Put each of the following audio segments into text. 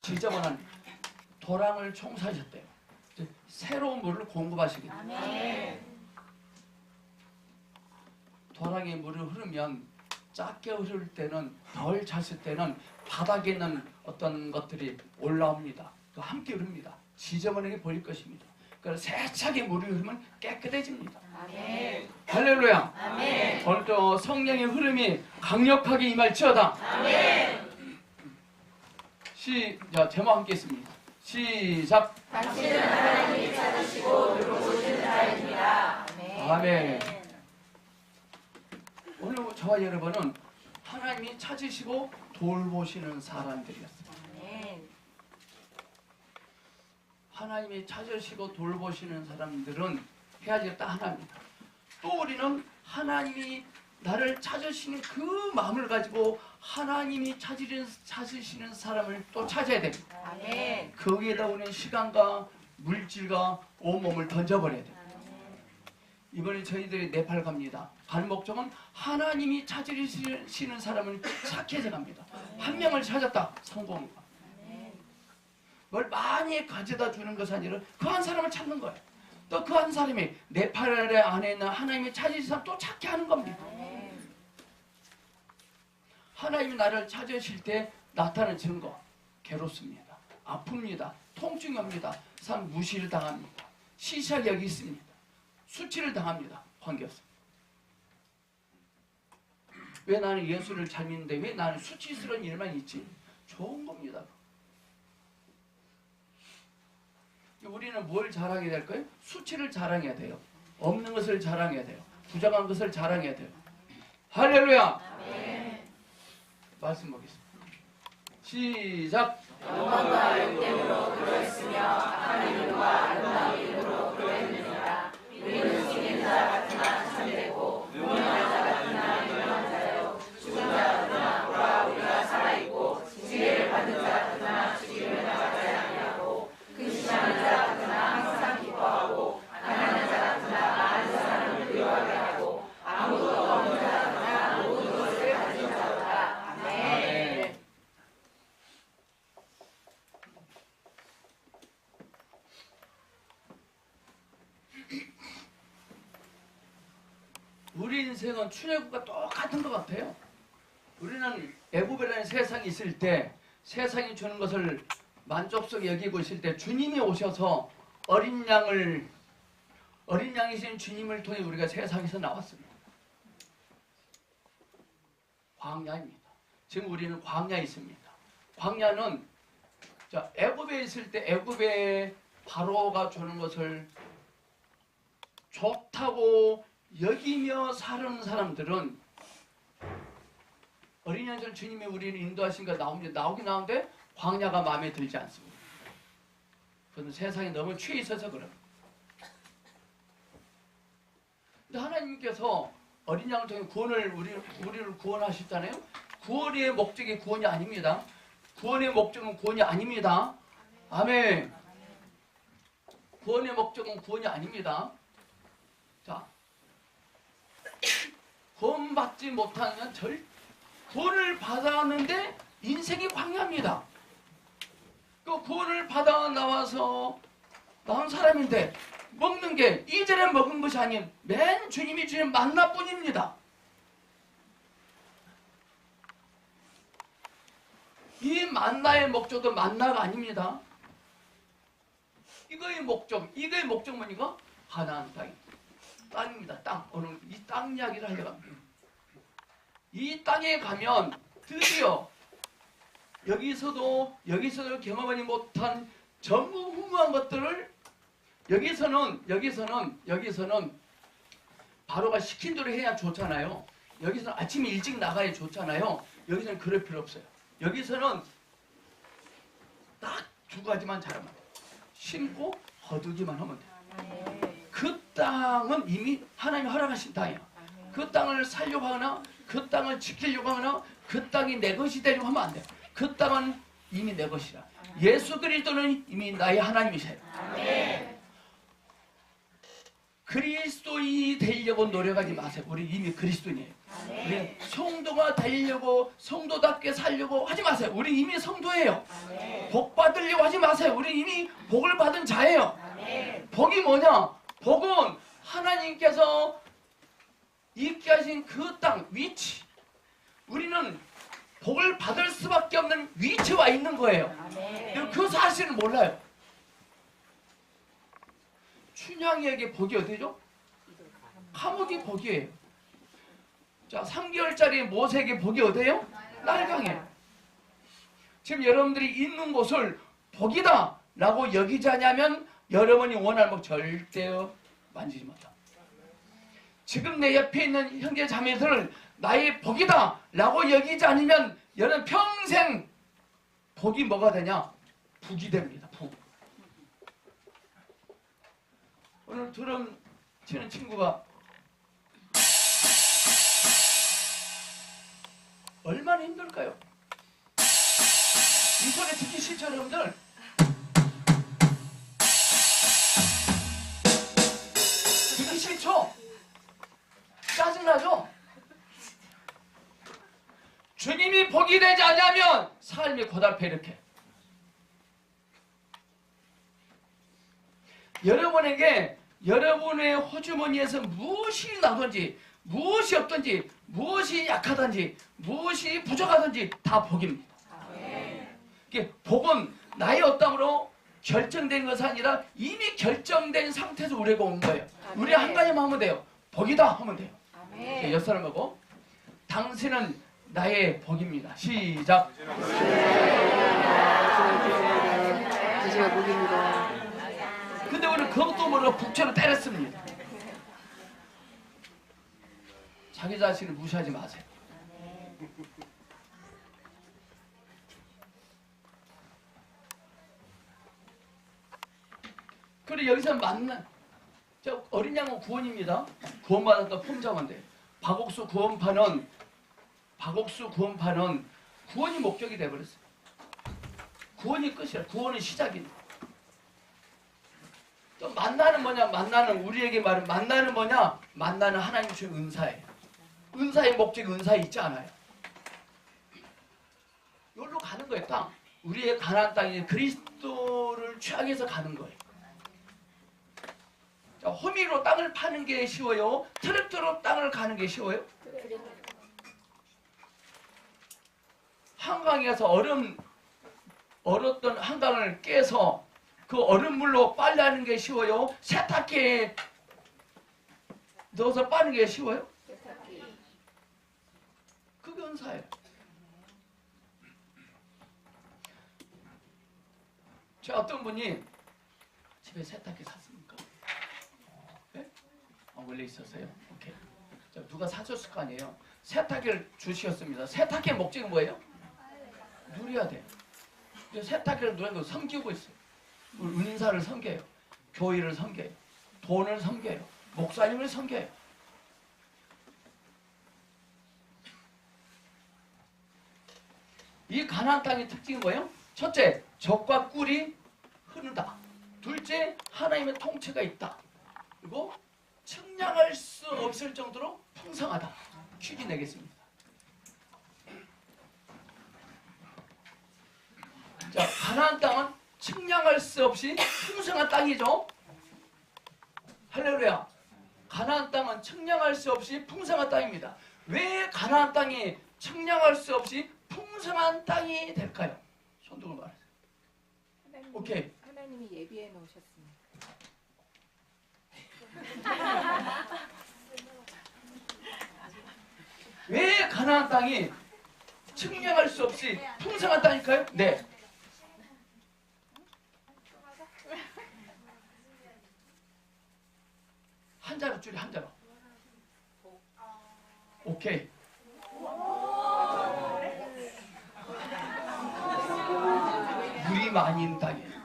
지저분한 도랑을 청소하셨대요. 새로운 물을 공급하시겠다. 도랑에 물이 흐르면 작게 흐를 때는 덜 찼을 때는 바닥에 있는 어떤 것들이 올라옵니다. 함께 흐릅니다. 지저분하게 보일 것입니다. 그래서 세차게 물이 흐르면 깨끗해집니다. 아멘. 할렐루야. 아멘. 오늘도 성령의 흐름이 강력하게 임할지어다. 아멘. 제목 함께 있습니다. 시작. 당신은 하나님이 찾으시고 돌보시는 자입니다. 아멘. 오늘 저와 여러분은 하나님이 찾으시고 돌보시는 사람들이었습니다. 아멘. 하나님이 찾으시고 돌보시는 사람들은 해야지 딱 하나입니다. 또 우리는 하나님이 나를 찾으시는 그 마음을 가지고 하나님이 찾으시는 사람을 또 찾아야 됩니다. 아멘. 거기에다 우리는 시간과 물질과 온몸을 던져버려야 됩니다. 이번에 저희들이 네팔 갑니다. 가는 목적은 하나님이 찾으시는 사람을 찾게 갑니다. 한 명을 찾았다. 성공입니다. 뭘 많이 가져다 주는 것이 아니라 그 한 사람을 찾는 거예요. 또 그 한 사람이 네팔 안에 있는 하나님이 찾으신 사람 또 찾게 하는 겁니다. 하나님이 나를 찾으실 때 나타나는 증거, 괴롭습니다. 아픕니다. 통증이 옵니다. 사람 무시를 당합니다. 시시하게 있습니다. 수치를 당합니다. 관계없습니다. 왜 나는 예수를 잘 믿는데 왜 나는 수치스러운 일만 있지? 좋은 겁니다. 우리는 뭘 자랑해야 될까요? 수치를 자랑해야 돼요. 없는 것을 자랑해야 돼요. 부정한 것을 자랑해야 돼요. 할렐루야. 아멘. 말씀 보겠습니다. 시작. 영광과 영됨으로 그러했으며 악한 이름과 아름다운 이름으로 그러했느니라. 우리는 죽인 자 같으나 참되고 유명한 자 같으나 유명한 자요 죽은 자 같으나 오라 우리가 살아있고 지혜를 받는 자 같으나 죽임을 당하지 아니하고 근심하는 자 같으나 항상 기뻐하고 가난한 자 같으나 많은 사람을 부유하게 하고 아무도 없는 자 같으나 모든 것을 가진 자로다. 아멘. 우리 인생은 출애굽과 똑같은 것 같아요. 우리는 애굽이라는 세상이 있을 때 세상이 주는 것을 만족스럽게 여기고 있을 때 주님이 오셔서 어린 양이신 주님을 통해 우리가 세상에서 나왔습니다. 광야입니다. 지금 우리는 광야에 있습니다. 광야는 애굽에 있을 때 애굽의 바로가 주는 것을 좋다고 여기며 사는 사람들은 어린 양이신 주님이 우리를 인도하시니까 나오긴 나오는데 광야가 마음에 들지 않습니다. 그건 세상에 너무 취해 있어서 그래요. 근데 하나님께서 어린 양을 통해 우리를 구원하셨잖아요. 구원의 목적이 구원이 아닙니다. 구원의 목적은 구원이 아닙니다. 아멘. 구원의 목적은 구원이 아닙니다. 자, 구원받지 못하면 구원을 받았는데 인생이 광야입니다. 그 구원을 받아 나온 사람인데 먹는 게 이전에 먹은 것이 아닌 맨 주님이 주는 만나뿐입니다. 이 만나의 목적도 만나가 아닙니다. 이거의 목적 뭐니까? 가나안 땅입니다. 땅. 오늘 이 땅 이야기를 하려고 합니다. 이 땅에 가면 드디어 여기서도 경험하지 못한 전무후무한 것들을 여기서는 바로가 시킨 대로 해야 좋잖아요. 여기서는 아침에 일찍 나가야 좋잖아요. 여기서는 그럴 필요 없어요. 여기서는 딱 두 가지만 잘하면 돼요. 심고 거두기만 하면 돼요. 그 땅은 이미 하나님이 허락하신 땅이에요. 그 땅을 살려고 하거나 그 땅을 지키려고 하거나 그 땅이 내 것이 되려고 하면 안 돼요. 그 땅은 이미 내 것이라. 예수 그리스도는 이미 나의 하나님이세요. 그리스도인이 되려고 노력하지 마세요. 우리 이미 그리스도인이에요. 우리 성도가 되려고 성도답게 살려고 하지 마세요. 우리 이미 성도예요. 복 받으려고 하지 마세요. 우리 이미 복을 받은 자예요. 복이 뭐냐? 복은 하나님께서 있게 하신 그 땅 위치. 우리는 복을 받을 수밖에 없는 위치에 와 있는 거예요. 그 사실을 몰라요. 춘향이에게 복이 어디죠? 감옥이 복이에요. 자, 3개월짜리 모세에게 복이 어디예요? 날강이에요. 지금 여러분들이 있는 곳을 복이다 라고 여기자냐면 여러분이 원하는 복 절대 만지지 마다. 지금 내 옆에 있는 형제 자매들을 나의 복이다 라고 여기지 않으면 여러분 평생 복이 뭐가 되냐? 북이 됩니다. 북. 오늘 드럼 치는 친구가 얼마나 힘들까요? 이 소리 듣기 싫죠, 여러분들? 듣기 싫죠? 짜증나죠? 주님이 복이 되지 않으면 삶이 고달파 이렇게. 여러분에게 여러분의 호주머니에서 무엇이 나든지 무엇이 없든지 무엇이 약하든지 무엇이 부족하든지 다 복입니다. 복은 나의 어떠함으로 결정된 것이 아니라 이미 결정된 상태에서 우리가 온 거예요. 우리 한 가지만 하면 돼요. 복이다 하면 돼요. 옆 사람하고 당신은 나의 복입니다. 시작. 당신의 복입니다. 근데 우리는 그것도 모르고 북처럼 때렸습니다. 자기 자신을 무시하지 마세요. 그리고 여기서 만난 저 어린 양은 구원입니다. 구원받았던 품자만데 박옥수 구원파는 구원이 목적이 되어버렸어요. 구원이 끝이야. 구원은 시작입니다. 또 만나는 뭐냐? 만나는 우리에게 말은 만나는 뭐냐? 만나는 하나님 주신 은사예요. 은사의 목적이 은사에 있지 않아요. 여기로 가는 거예요. 땅. 우리의 가나안 땅이 그리스도를 취하기 위해서 가는 거예요. 자, 호미로 땅을 파는 게 쉬워요? 트랙터로 땅을 가는 게 쉬워요? 한강에 가서 얼었던 한강을 깨서 그 얼음물로 빨래하는 게 쉬워요? 세탁기에 넣어서 빠는 게 쉬워요? 그게 은사예요. 저 어떤 분이 집에 세탁기 샀습니까? 네? 원래 있었어요? 오케이. 자, 누가 사줬을 거 아니에요? 세탁기를 주셨습니다. 세탁기의 목적이 뭐예요? 누려야 돼요. 세탁기를 누리는 거 섬기고 있어요. 은사를 섬겨요. 교회를 섬겨요. 돈을 섬겨요. 목사님을 섬겨요. 이 가나안 땅의 특징이 뭐예요? 첫째, 적과 꿀이 흐른다. 둘째, 하나님의 통치가 있다. 그리고 측량할 수 없을 정도로 풍성하다. 퀴즈 내겠습니다. 자, 가나안 땅은 측량할 수 없이 풍성한 땅이죠. 할렐루야. 가나안 땅은 측량할 수 없이 풍성한 땅입니다. 왜 가나안 땅이 측량할 수 없이 풍성한 땅이 될까요? 손 들고 말하세요. 오케이. 하나님이 예비해 놓으셨습니다. 왜 가나안 땅이 측량할 수 없이 풍성한 땅일까요? 네. 한자로 줄이 한자로. 오케이. 물이 많이 있는 땅이에요.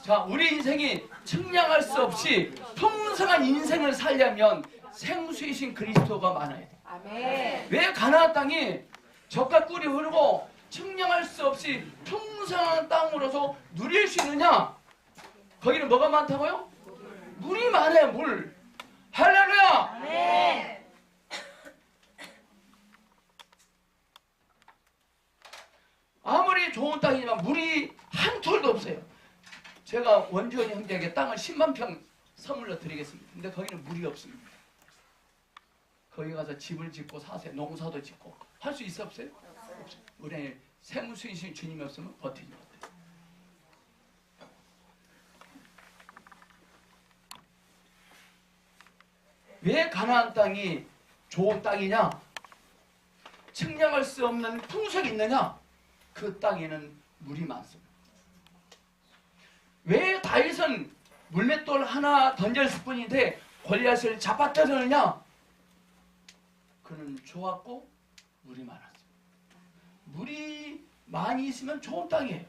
자, 우리 인생이 측량할 수 없이 풍성한 인생을 살려면 생수이신 그리스도가 많아야 돼. 아멘. 왜 가나안 땅이 젖과 꿀이 흐르고 측량할 수 없이 풍성한 땅으로서 누릴 수 있느냐? 거기는 뭐가 많다고요? 물이 많아요. 물. 할렐루야! 네. 아무리 좋은 땅이지만 물이 한 톨도 없어요. 제가 원주원 형제에게 땅을 10만 평 선물로 드리겠습니다. 근데 거기는 물이 없습니다. 거기 가서 집을 짓고 사세요. 농사도 짓고 할 수 있어 없어요? 없어요. 우리 세무수이신 주님이 없으면 버티지 못해요. 왜 가나안 땅이 좋은 땅이냐? 측량할 수 없는 풍속이 있느냐? 그 땅에는 물이 많습니다. 왜 다윗은 물맷돌 하나 던졌을 뿐인데 골리앗을 잡아떼느냐? 그는 좋았고 물이 많았습니다. 물이 많이 있으면 좋은 땅이에요.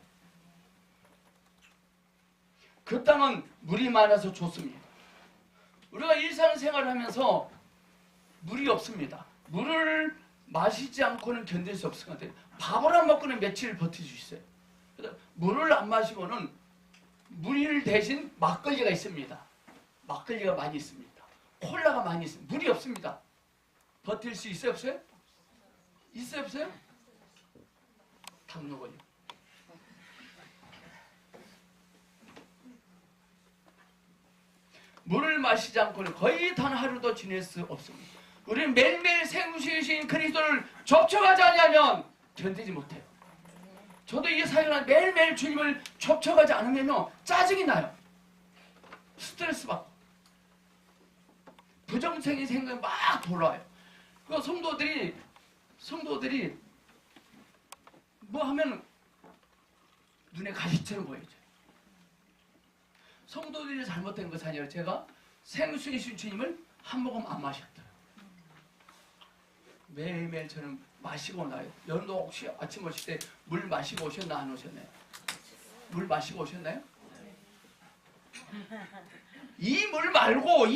그 땅은 물이 많아서 좋습니다. 우리가 일상생활을 하면서 물이 없습니다. 물을 마시지 않고는 견딜 수 없을 것 같아요. 밥을 안 먹고는 며칠 버틸 수 있어요. 그래서 물을 안 마시고는 물 대신 막걸리가 있습니다. 막걸리가 많이 있습니다. 콜라가 많이 있습니다. 물이 없습니다. 버틸 수 있어요 없어요? 있어요 없어요? 당뇨걸요. 물을 마시지 않고는 거의 단 하루도 지낼 수 없습니다. 우리는 매일매일 생우시신 그리스도를 접촉하지 않으면 견디지 못해요. 저도 이 사역을 매일매일 주님을 접촉하지 않으면 짜증이 나요. 스트레스 받고 부정적인 생각이 막 돌아와요. 그 성도들이 뭐 하면 눈에 가시처럼 보이죠. 성도들이 잘못된 것이 아니라 제가 생수이신 주님을 한 모금 안 마셨더라고요. 매일매일 저는 마시고 나요. 여러분도 혹시 아침 오실 때 물 마시고 오셨나 안 오셨나요? 물 마시고 오셨나요? 이 물 말고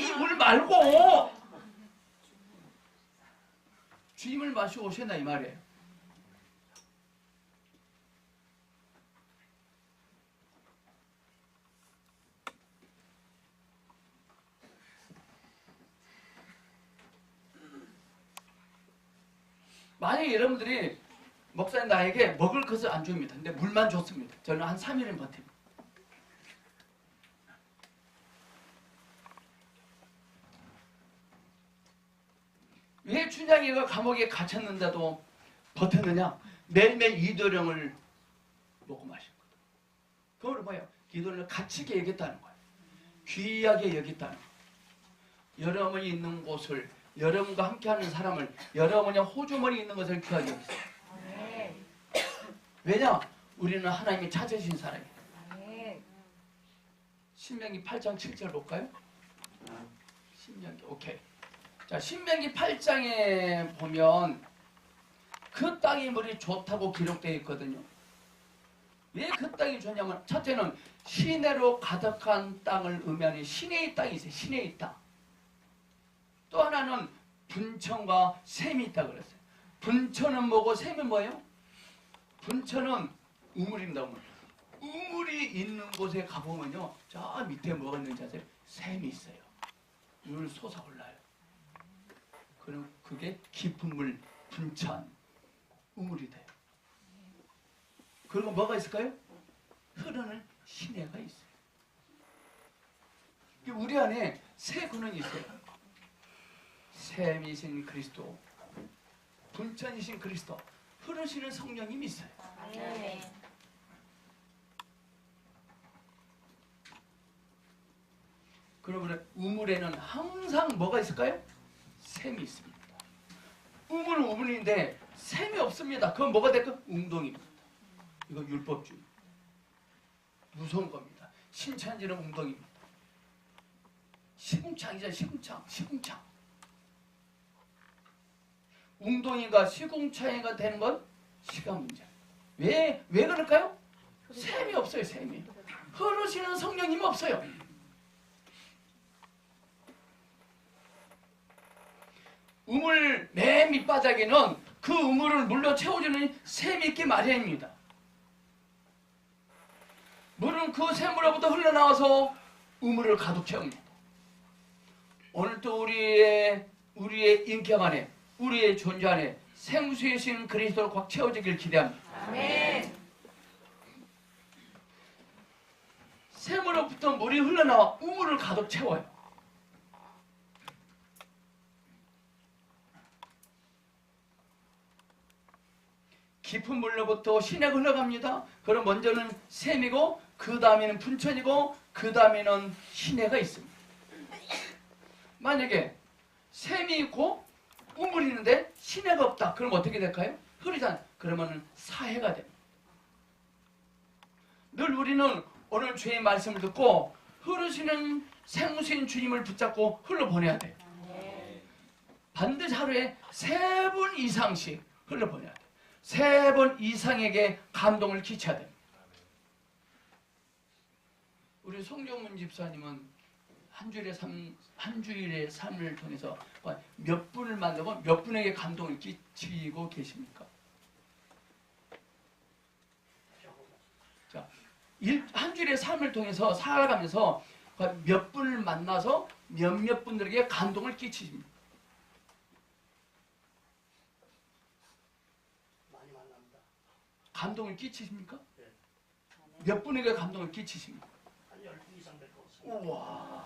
주님을 마시고 오셨나 이 말이에요. 만약에 여러분들이 목사님 나에게 먹을 것을 안 줍니다. 근데 물만 줬습니다. 저는 한 3일은 버팁니다. 왜 춘향이가 감옥에 갇혔는데도 버텼느냐? 매일매일 이도령을 먹고 마셨거든. 그걸 뭐예요? 이도령을 가치게 여겼다는 거예요. 귀하게 여겼다는 거예요. 여러분이 있는 곳을, 여러분과 함께하는 사람을, 여러분의 호주머니 있는 것을 귀하게 여겼어요. 왜냐? 우리는 하나님이 찾으신 사람이에요. 신명기 8장 7절 볼까요? 신명기, 오케이. 자, 신명기 8장에 보면 그 땅의 물이 좋다고 기록되어 있거든요. 왜 그 땅이 좋냐면 첫째는 시내로 가득한 땅을 의미하는 시내의 땅이 있어요. 시내의 땅. 또 하나는 분천과 샘이 있다 그랬어요. 분천은 뭐고 샘은 뭐예요? 분천은 우물입니다. 우물. 우물이 있는 곳에 가보면요. 저 밑에 뭐가 있는지 아세요? 샘이 있어요. 물 솟아올라요. 그럼 그게 깊은 물, 분천, 우물이 돼요. 그리고 뭐가 있을까요? 흐르는 시내가 있어요. 우리 안에 세 근원이 있어요. 샘이신 그리스도, 분천이신 그리스도, 흐르시는 성령님이 있어요. 그러면 우물에는 항상 뭐가 있을까요? 샘이 있습니다. 우물은 우물인데 샘이 없습니다. 그건 뭐가 될까요? 웅덩이입니다. 이거 율법주의. 무서운 겁니다. 신천지는 웅덩이입니다. 시궁창이잖아요. 시궁창. 웅덩이가 시궁창이가 되는 건 시간 문제예요. 왜 그럴까요? 샘이 없어요. 샘이. 흐르시는 성령님이 없어요. 우물 맨 밑바닥에는 그 우물을 물로 채워주는 샘이 있기 마련입니다. 물은 그 샘으로부터 흘러나와서 우물을 가득 채웁니다. 오늘 또 우리의 인격 안에, 우리의 존재 안에 생수이신 그리스도로 꽉 채워지길 기대합니다. 아멘. 샘으로부터 물이 흘러나와 우물을 가득 채워요. 깊은 물로부터 시내가 흘러갑니다. 그럼 먼저는 샘이고 그 다음에는 분천이고 그 다음에는 시내가 있습니다. 만약에 샘이 있고 우물이 있는데 시내가 없다. 그럼 어떻게 될까요? 흐르잖아요. 그러면 사해가 됩니다. 늘 우리는 오늘 주의 말씀을 듣고 흐르시는 생수인 주님을 붙잡고 흘러보내야 돼요. 반드시 하루에 3번 이상씩 흘러보내야 돼요. 3번 이상에게 감동을 끼쳐야 됩니다. 우리 송정문 집사님은 한 주일의 삶을 통해서 몇 분을 만나고 몇 분에게 감동을 끼치고 계십니까? 자, 한 주일의 삶을 통해서 살아가면서 몇 분을 만나서 몇몇 분들에게 감동을 끼치십니까? 많이 만납니다. 감동을 끼치십니까? 네. 몇 분에게 감동을 끼치십니까? 한 10분 이상 될 것 같습니다. 우와.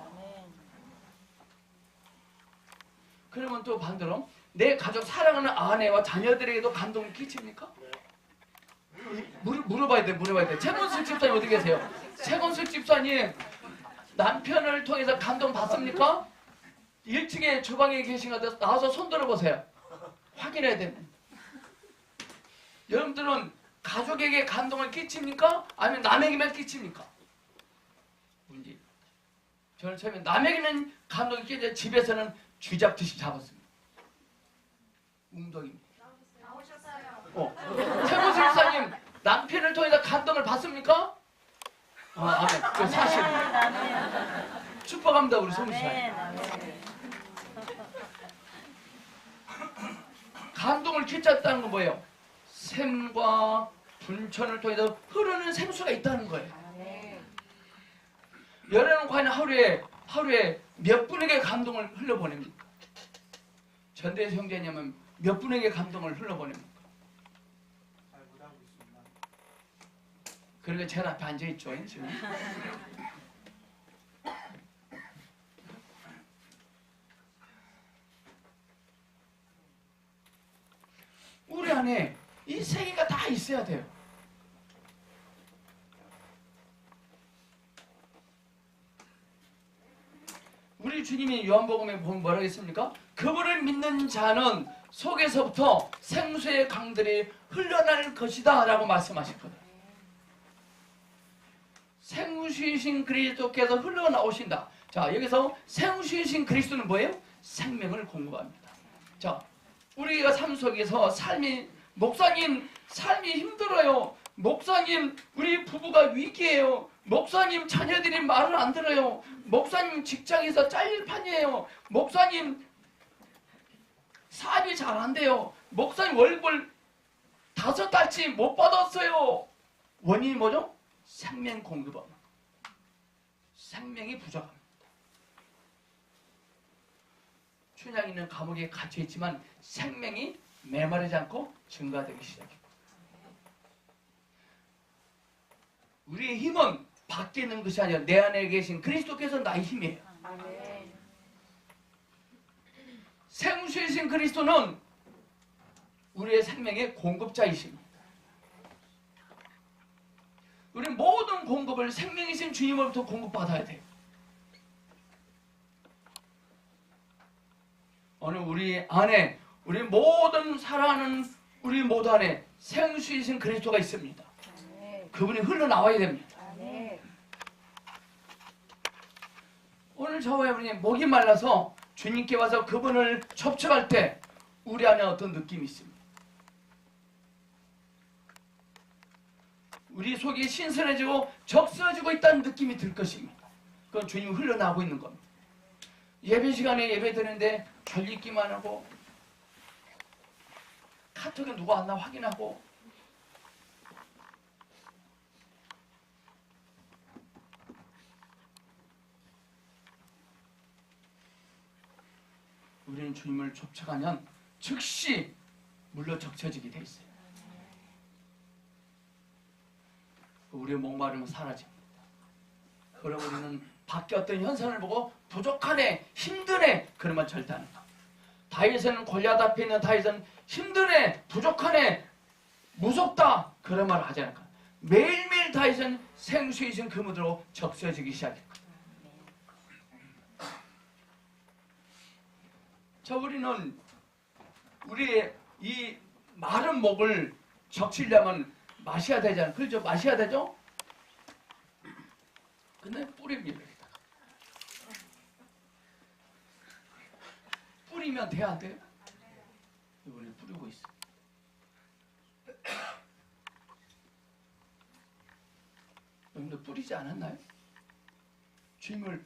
그러면 또 반대로 내 가족 사랑하는 아내와 자녀들에게도 감동을 끼칩니까? 네. 물어봐야 돼. 최건숙 집사님 어디 계세요? 최건숙 집사님 남편을 통해서 감동 받습니까? 1층에 주방에 계신 것 같아서 나와서 손 들어보세요. 확인해야 됩니다. 여러분들은 가족에게 감동을 끼칩니까? 아니면 남에게만 끼칩니까? 문제. 저는 처음에 남에게는 감동이 끼쳐 집에서는 쥐잡듯이 잡았습니다. 웅덩이입니다. 최고수 집사님 남편을 통해서 감동을 받습니까? 아멘. 그 사실입니다. 축복합니다 우리 송수 집사님. 감동을 끼쳤다는 건 뭐예요? 샘과 분천을 통해서 흐르는 생수가 있다는 거예요. 여러분 과연 하루에 몇 분에게 감동을 흘려보냅니까? 전대에서 형제님은 몇 분에게 감동을 흘려보냅니까? 잘 못하고 있습니다. 그러니까 제 앞에 앉아있죠 지금. 우리 안에 이 세 개가 다 있어야 돼요. 우리 주님이 요한복음에 보면 뭐라고 했습니까? 그분을 믿는 자는 속에서부터 생수의 강들이 흘러날 것이다 라고 말씀하셨거든요. 생수이신 그리스도께서 흘러나오신다. 자, 여기서 생수이신 그리스도는 뭐예요? 생명을 공급합니다. 자, 우리가 삶 속에서 목사님 삶이 힘들어요. 목사님 우리 부부가 위기예요. 목사님 자녀들이 말을 안 들어요. 목사님 직장에서 잘릴 판이에요. 목사님 사업이 잘 안 돼요. 목사님 월급을 5달치 못 받았어요. 원인이 뭐죠? 생명 공급합니다. 생명이 부족합니다. 춘향 있는 감옥에 갇혀 있지만 생명이 메마르지 않고 증가되기 시작합니다. 우리의 힘은 밖에 있는 것이 아니라 내 안에 계신 그리스도께서 나의 힘이에요. 생수이신 그리스도는 우리의 생명의 공급자이십니다. 우리 모든 공급을 생명이신 주님으로부터 공급받아야 돼요. 오늘 우리 안에 우리 모든 사랑하는 우리 모두 안에 생수이신 그리스도가 있습니다. 그분이 흘러나와야 됩니다. 오늘 저와 여러분이 목이 말라서 주님께 와서 그분을 접촉할 때 우리 안에 어떤 느낌이 있습니다. 우리 속이 신선해지고 적서지고 있다는 느낌이 들 것입니다. 그건 주님이 흘러나오고 있는 겁니다. 예배 시간에 예배 드리는데 별 있기만 하고 카톡에 누가 왔나 확인하고 우리는 주님을 접촉하면 즉시 물로 적셔지게 돼 있어요. 우리의 목마름은 사라집니다. 그럼 우리는 밖에 어떤 현상을 보고 부족하네, 힘드네, 그러면 절대 안 합니다. 다윗은 골리앗 앞에 있는 다윗은 힘드네, 부족하네, 무섭다, 그런 말을 하지 않을까. 매일매일 다윗은 생수이신 그 무드로 적셔지기 시작했거든요. 자, 우리는 우리의 이 마른 목을 적시려면 마셔야 되잖아요. 그렇죠? 마셔야 되죠? 근데 뿌립니다. 뿌리면 돼야 안 돼요? 우리 뿌리고 있어. 여러분들 뿌리지 않았나요? 주님을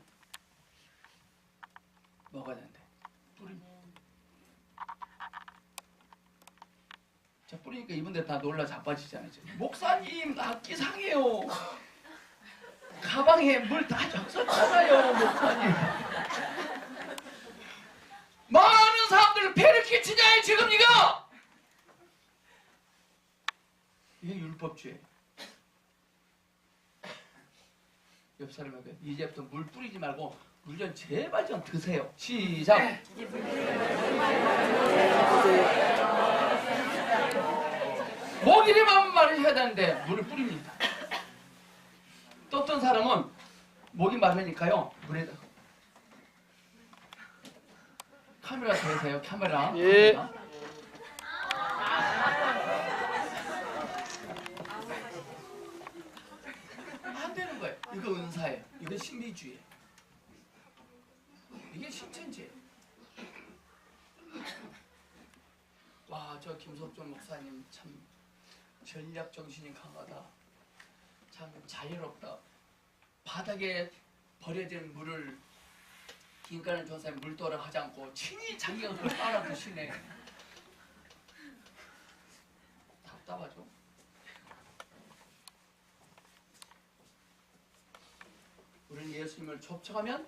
먹어야 되는데 뿌리. 자, 뿌리니까 이분들 다 놀라 자빠지잖아요. 목사님 악기 상해요. 가방에 물 다 적셨잖아요, 목사님. 많은 사람들을 배를 끼치냐 지금 이거. 이게 율법주의예요. 옆 사람에게 이제부터 물 뿌리지 말고 물 좀 제발 좀 드세요. 시작. 목이리만 말을 해야 되는데 물을 뿌립니다. 또 어떤 사람은 목이 마르니까요 물에다 카메라 대세요. 카메라. 예. 안 되는 거예요. 이거 은사예요. 이거 신비주의예요. 이게 신천지예요. 와, 저 김석준 목사님 참 전략 정신이 강하다. 참 자유롭다. 바닥에 버려진 물을 인간을 조사에 물도락 하지 않고 친히 자기 것으로 빨아 드시네. 답답하죠. 우리는 예수님을 접촉하면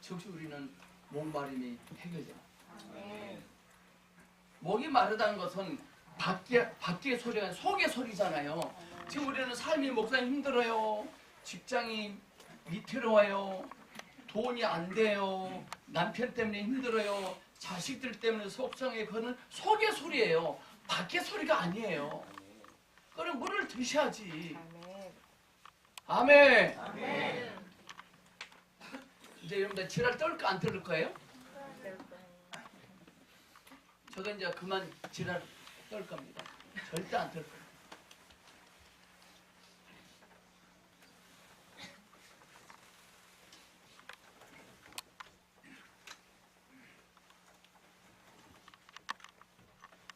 즉시 우리는 목마름이 해결돼요. 목이 마르다는 것은 밖의 소리가 아니라 속의 소리잖아요. 지금 우리는 삶이 목사님 힘들어요. 직장이 위태로워요. 돈이 안 돼요. 남편 때문에 힘들어요. 자식들 때문에 속상해. 그거는 속의 소리예요. 밖의 소리가 아니에요. 그럼 물을 드셔야지. 아멘. 아멘. 이제 여러분들 지랄 떨까 안 떨을 거예요? 저도 이제 그만 지랄 떨 겁니다. 절대 안 떨 거예요.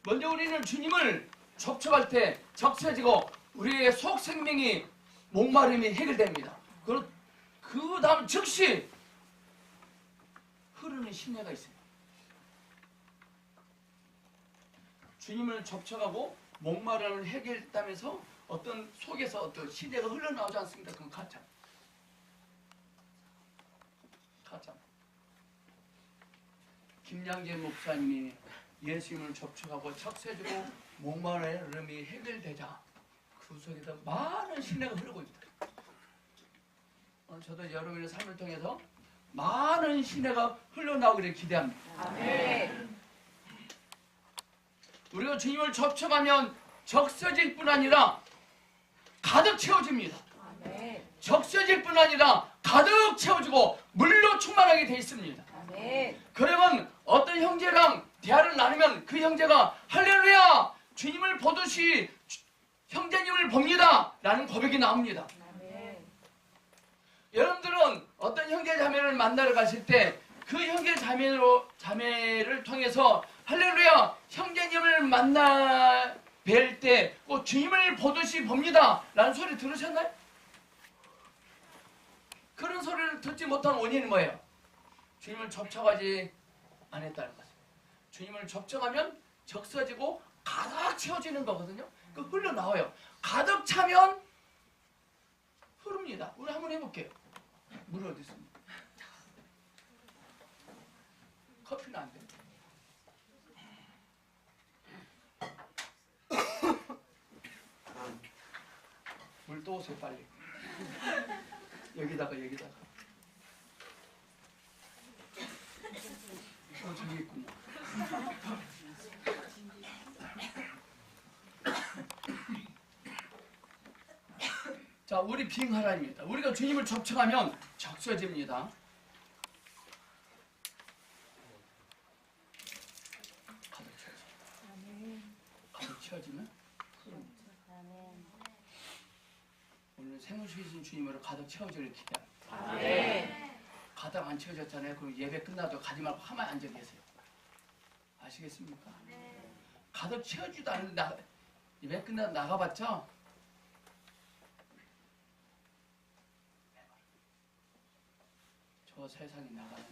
먼저 우리는 주님을 접촉할 때 적셔지고 우리의 속 생명이 목마름이 해결됩니다. 그 다음 즉시 흐르는 시내가 있어요. 주님을 접촉하고 목마름을 해결했다면서 어떤 속에서 어떤 시내가 흘러나오지 않습니다. 그건 가짜. 가짜. 김양재 목사님이 예수님을 접촉하고 적셔주고 목마름이 해결되자 그 속에서 많은 시내가 흐르고 있다. 오늘 저도 여러분의 삶을 통해서 많은 시내가 흘러나오기를 기대합니다. 아멘. 우리가 주님을 접촉하면 적셔질 뿐 아니라 가득 채워집니다. 아멘. 적셔질 뿐 아니라 가득 채워지고 물로 충만하게 되어 있습니다. 아멘. 그러면 어떤 형제랑 대화를 나누면 그 형제가 할렐루야 주님을 보듯이 형제님을 봅니다 라는 고백이 나옵니다. 아멘. 여러분들은 어떤 형제 자매를 만나러 가실 때 그 형제 자매를 통해서 할렐루야 형제님을 만나 뵐 때 꼭 주님을 보듯이 봅니다 라는 소리 들으셨나요? 그런 소리를 듣지 못한 원인은 뭐예요? 주님을 접촉하지 않았다는 것입니다. 주님을 접촉하면 적셔지고 가득 채워지는 거거든요. 그 흘러나와요. 가득 차면 흐릅니다. 우리 한번 해볼게요. 물 어디 있습니까? 커피는 안 돼. 또 오세요 빨리. 여기다가. 저기 있군요. 자, 우리 빙하라입니다. 우리가 주님을 접촉하면 적셔집니다. 가득 채워지면 오늘 생수이신 주님으로 가득 채워지길 기대합니다. 가득 안 채워졌잖아요. 그럼 예배 끝나도 가지 말고 가만히 앉아 계세요. 아시겠습니까? 가득 채워지도 않는데 예배 끝나도 나가봤자 저 세상에 나가는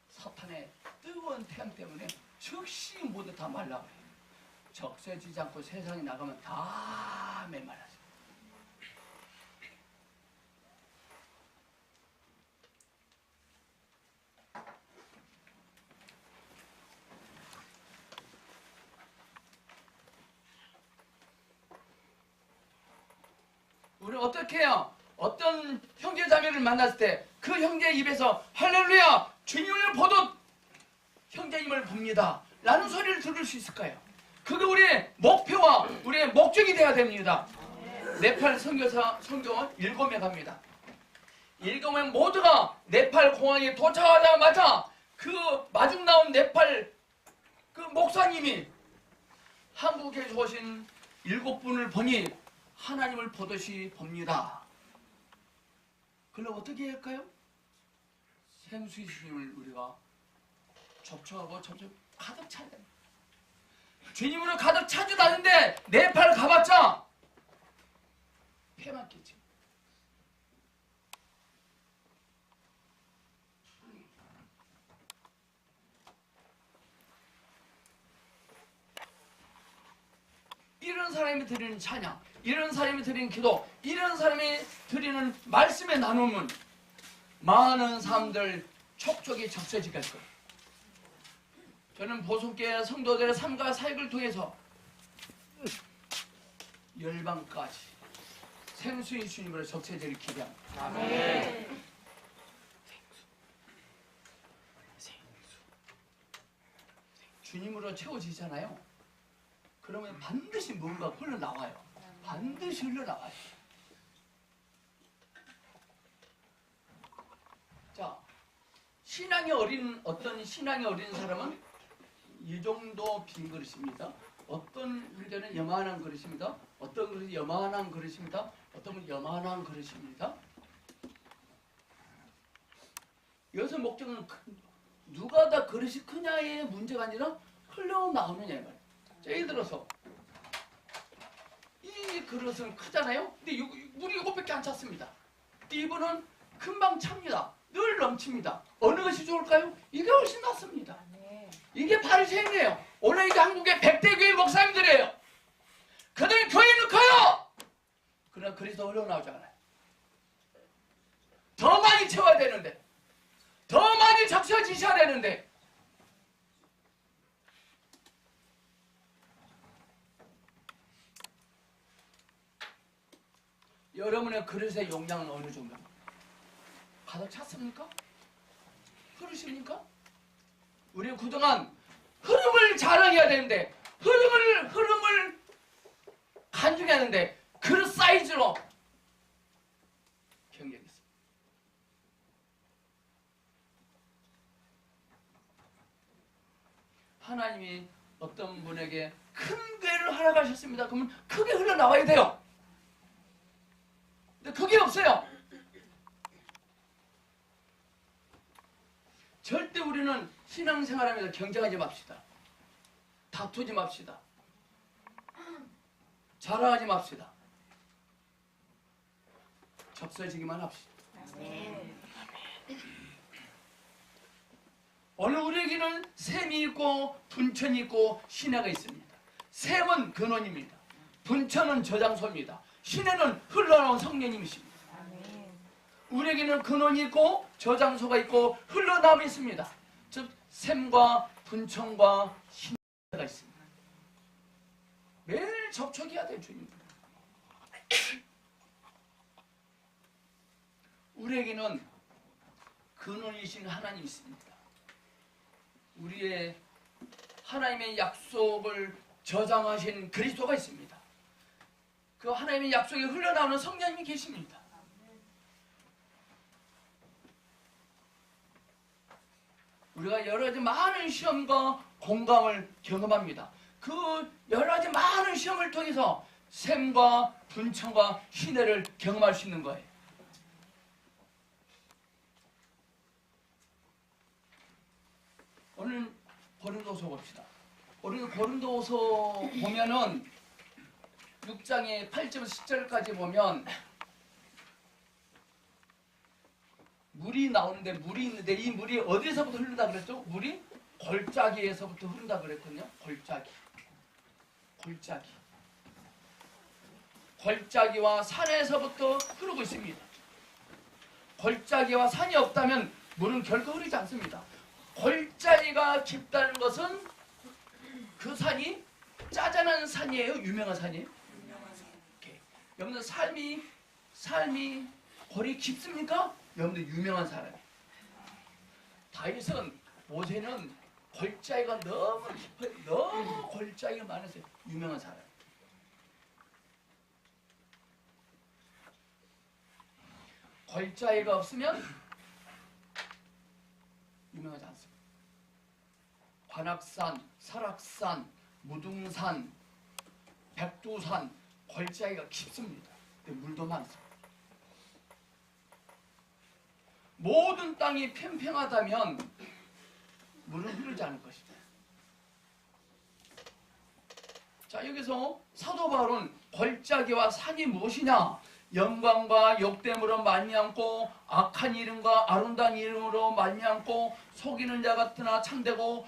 사탄의 뜨거운 태양 때문에 즉시 모두 다 말라버려요. 적셔지지 않고 세상에 나가면 다 메말라져요. 우리 어떻게 해요? 어떤 형제 자매를 만났을 때 그 형제 입에서 할렐루야 주님을 보듯 형제님을 봅니다 라는 소리를 들을 수 있을까요? 그게 우리의 목표와 우리의 목적이 되어야 됩니다. 네팔 선교 7명 갑니다. 7명 모두가 네팔 공항에 도착하자마자 그 마중 나온 네팔 그 목사님이 한국에서 오신 7분을 보니 하나님을 보듯이 봅니다. 그럼 어떻게 할까요? 생수이신 우리가 접촉하고 가득 차야 됩니다. 주님으로 가득 차지도 않는데 네팔 가봤자 폐막겠지. 이런 사람이 드리는 찬양, 이런 사람이 드리는 기도, 이런 사람이 드리는 말씀의 나눔은 많은 사람들 촉촉이 적셔지게 할 거예요. 저는 보성교회 성도들의 삶과 사역을 통해서 열방까지 생수인 주님으로 적셔지기를 기대합니다. 아멘. 주님으로 채워지잖아요. 그러면 반드시 뭔가 흘러나와요. 반드시 흘러나와요. 자, 신앙이 어린 어떤 신앙이 어린 사람은 이 정도 빈 그릇입니다. 어떤 형제는 요만한 그릇입니다. 어떤 그릇이 요만한 그릇입니다. 어떤 분 요만한 그릇입니다. 여기서 목적은 누가 다 그릇이 크냐의 문제가 아니라 흘러나오느냐의 말이에요. 자, 예를 들어서 이 그릇은 크잖아요. 근데 물이 이것밖에 안 찼습니다. 이분은 금방 찹니다. 늘 넘칩니다. 어느 것이 좋을까요? 이게 훨씬 낫습니다. 이게 바리새인이에요. 오늘 이게 한국의 100대 교회 목사님들이에요. 그들 교회는 커요. 그러나 그릇이 더 흘러나오지 않아요. 더 많이 채워야 되는데, 더 많이 적셔지셔야 되는데, 여러분의 그릇의 용량은 어느 정도입니까? 가득 찼습니까? 흐르십니까? 우리는 그동안 흐름을 자랑해야 되는데 흐름을 간증해야 되는데 그릇 사이즈로 경계했습니다. 하나님이 어떤 분에게 큰 괴를 허락하셨습니다. 그러면 크게 흘러나와야 돼요. 근데 그게 없어요. 절대 우리는 신앙생활하면서 경쟁하지 맙시다. 다투지 맙시다. 자랑하지 맙시다. 적셔지기만 합시다. 오늘 우리에게는 샘이 있고 분천이 있고 시내가 있습니다. 샘은 근원입니다. 분천은 저장소입니다. 시내는 흘러나온 성령님이십니다. 우리에게는 근원이 있고 저장소가 있고 흘러나옴이 있습니다. 즉 샘과 분천과 시내가 있습니다. 매일 접촉해야 돼요. 주님. 우리에게는 근원이신 하나님이 있습니다. 우리의 하나님의 약속을 저장하신 그리스도가 있습니다. 그 하나님의 약속이 흘러나오는 성령님이 계십니다. 우리가 여러 가지 많은 시험과 공감을 경험합니다. 그 여러 가지 많은 시험을 통해서 샘과 분청과 희내를 경험할 수 있는 거예요. 오늘 고린도서 봅시다. 오늘 고린도서 보면은 6장의 8절에서 10절까지 보면 물이 나오는데 물이 있는데 이 물이 어디서부터 흐른다 그랬죠? 물이 골짜기에서부터 흐른다 그랬거든요. 골짜기와 산에서부터 흐르고 있습니다. 골짜기와 산이 없다면 물은 결코 흐르지 않습니다. 골짜기가 깊다는 것은 그 산이 짜잔한 산이에요? 유명한 산이에요? 여러분들 삶이 골이 깊습니까? 여러분들 유명한 사람이에요. 다윗은 모세는 골짜기가 너무 깊어요. 너무 골짜기가 많아서 유명한 사람. 골짜기가 없으면 유명하지 않습니다. 관악산, 설악산, 무등산, 백두산 골짜기가 깊습니다. 근데 물도 많습니다. 모든 땅이 평평하다면 물은 흐르지 않을 것이다. 자, 여기서 사도 바울은 골짜기와 산이 무엇이냐? 영광과 욕됨으로 말미암고 악한 이름과 아름다운 이름으로 말미암고 속이는 자 같으나 참되고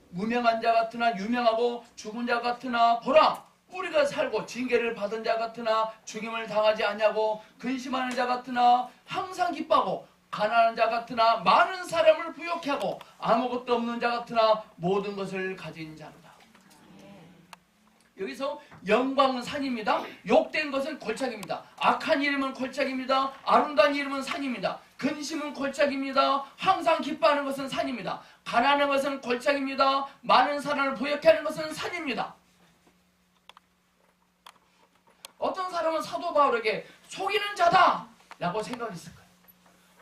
무명한 자 같으나 유명하고 죽은 자 같으나 보라 우리가 살고 징계를 받은 자 같으나 죽임을 당하지 아니하고 근심하는 자 같으나 항상 기뻐하고 가난한 자 같으나 많은 사람을 부욕해 하고 아무것도 없는 자 같으나 모든 것을 가진 자로다. 여기서 영광은 산입니다. 욕된 것은 골짜기입니다. 악한 이름은 골짜기입니다. 아름다운 이름은 산입니다. 근심은 골짜기입니다. 항상 기뻐하는 것은 산입니다. 가난한 것은 골짜기입니다. 많은 사람을 부욕해 하는 것은 산입니다. 어떤 사람은 사도 바울에게 속이는 자다 라고 생각했을 거예요.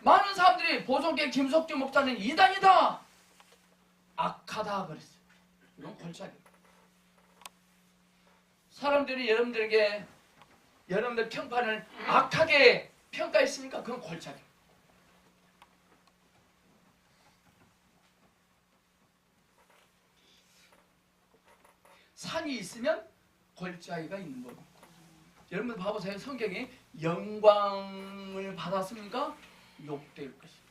많은 사람들이 보성계 김석주 목사는 이단이다 악하다 그랬어요. 이건 골짜기. 사람들이 여러분들 평판을 악하게 평가했습니까? 그건 골짜기. 산이 있으면 골짜기가 있는 거고. 여러분 봐보세요. 성경에 영광을 받았습니까? 욕될 것입니다.